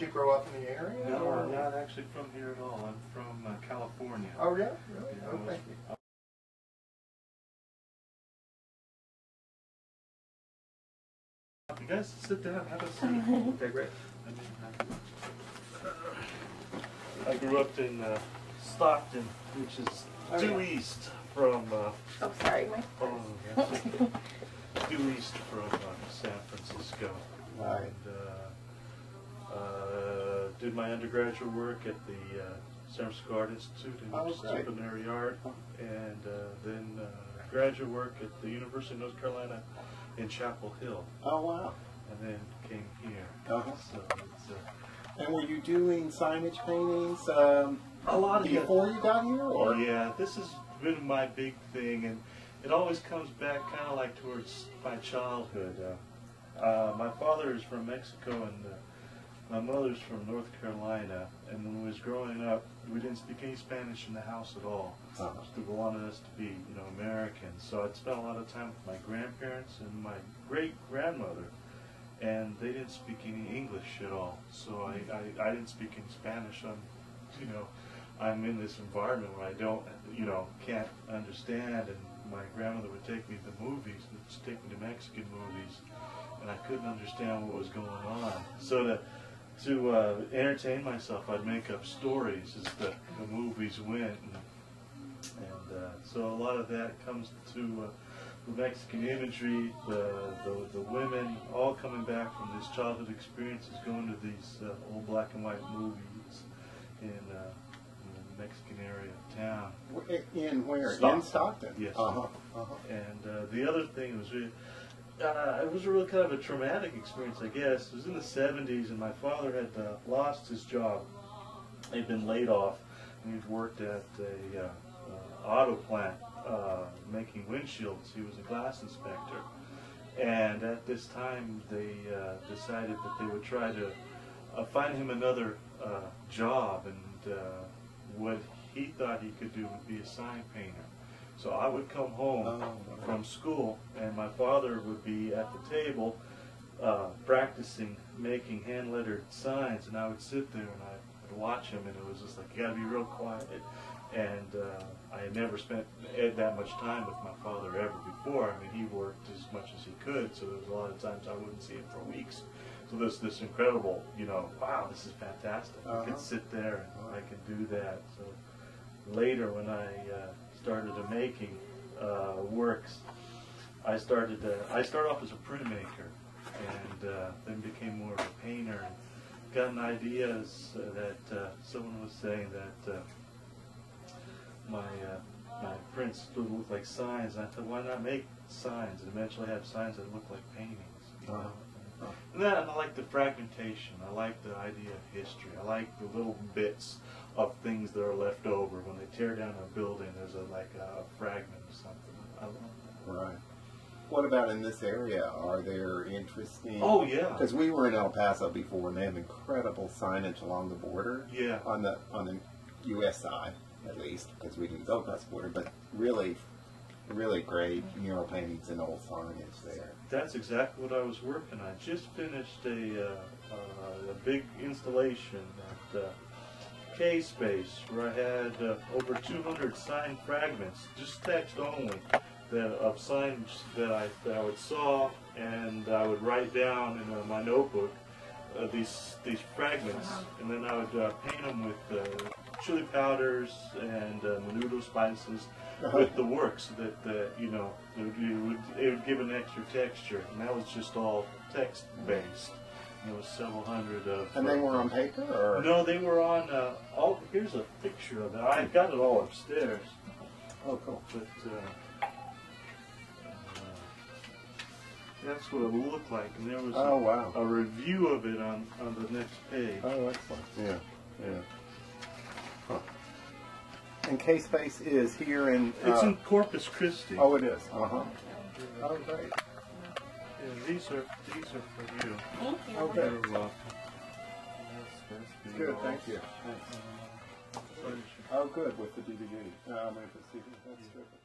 you grow up in the area? No, or? I'm not actually from here at all. I'm from California. Oh, yeah? Really? Yeah, Okay. You guys sit down, have a seat. Okay, great. I grew up in Stockton, which is due east from Oh, sorry, my due east from San Francisco. Right. And did my undergraduate work at the San Francisco Art Institute in Disciplinary Art, and then graduate work at the University of North Carolina in Chapel Hill. Oh, wow. And then came here. Uh-huh. So it's And were you doing signage paintings a lot of before you got here? Or? Yeah, this has been my big thing, and it always comes back kind of like towards my childhood. My father is from Mexico, and my mother's from North Carolina. And when I was growing up, we didn't speak any Spanish in the house at all. They wanted us to be, you know, American. So I'd spent a lot of time with my grandparents and my great-grandmother, and they didn't speak any English at all. So I didn't speak any Spanish. I'm in this environment where I don't, can't understand. And my grandmother would take me to the movies, and she'd take me to Mexican movies, and I couldn't understand what was going on. So to entertain myself, I'd make up stories as the movies went, and so a lot of that comes to the Mexican imagery, the women, all coming back from these childhood experiences, going to these old black and white movies in the Mexican area of town. In where? Stockton. In Stockton? Yes. Uh-huh. And the other thing was it was a really kind of a traumatic experience, I guess. It was in the 70s, and my father had lost his job. He'd been laid off, and he'd worked at a auto plant making windshields. He was a glass inspector. And at this time, they decided that they would try to find him another job, and what he thought he could do would be a sign painter. So I would come home from school, and my father would be at the table practicing making hand-lettered signs, and I would sit there and I'd watch him, and it was just like, you gotta be real quiet. And I had never spent that much time with my father ever before. I mean, he worked as much as he could, so there was a lot of times I wouldn't see him for weeks. So there's this incredible, wow, this is fantastic. I can sit there and I can do that. So later, when I started making works, I started off as a printmaker, and then became more of a painter. And gotten ideas that someone was saying that my prints would look like signs, and I thought, why not make signs and eventually have signs that look like paintings? And then I like the fragmentation. I like the idea of history. I like the little bits of things that are left over. When they tear down a building, there's like a fragment or something. I love that. Right. What about in this area? Are there interesting... Oh, yeah. Because we were in El Paso before, and they have incredible signage along the border. Yeah. On the U.S. side, at least, because we didn't go across the border. But really great mural paintings and old signage there. That's exactly what I was working on. I just finished a big installation at K-Space, where I had over 200 signed fragments, just text only, of signs that I would saw, and I would write down in my notebook these fragments, and then I would paint them with chili powders and menudo spices with the works, so that it would give an extra texture, and that was just all text based. There was several hundred of. And they were on paper, or? No, they were on. Here's a picture of it. I've got it all upstairs. Oh, cool. But that's what it looked like, and there was a review of it on the next page. Oh, excellent. Yeah, yeah. Huh. And K-Space is here in... it's in Corpus Christi. Oh, it is. Oh, great. Yeah, these are for you. Thank you. Okay. You're welcome. That's Good, thank you. Thanks. Oh, good, with the DVD. That's terrific.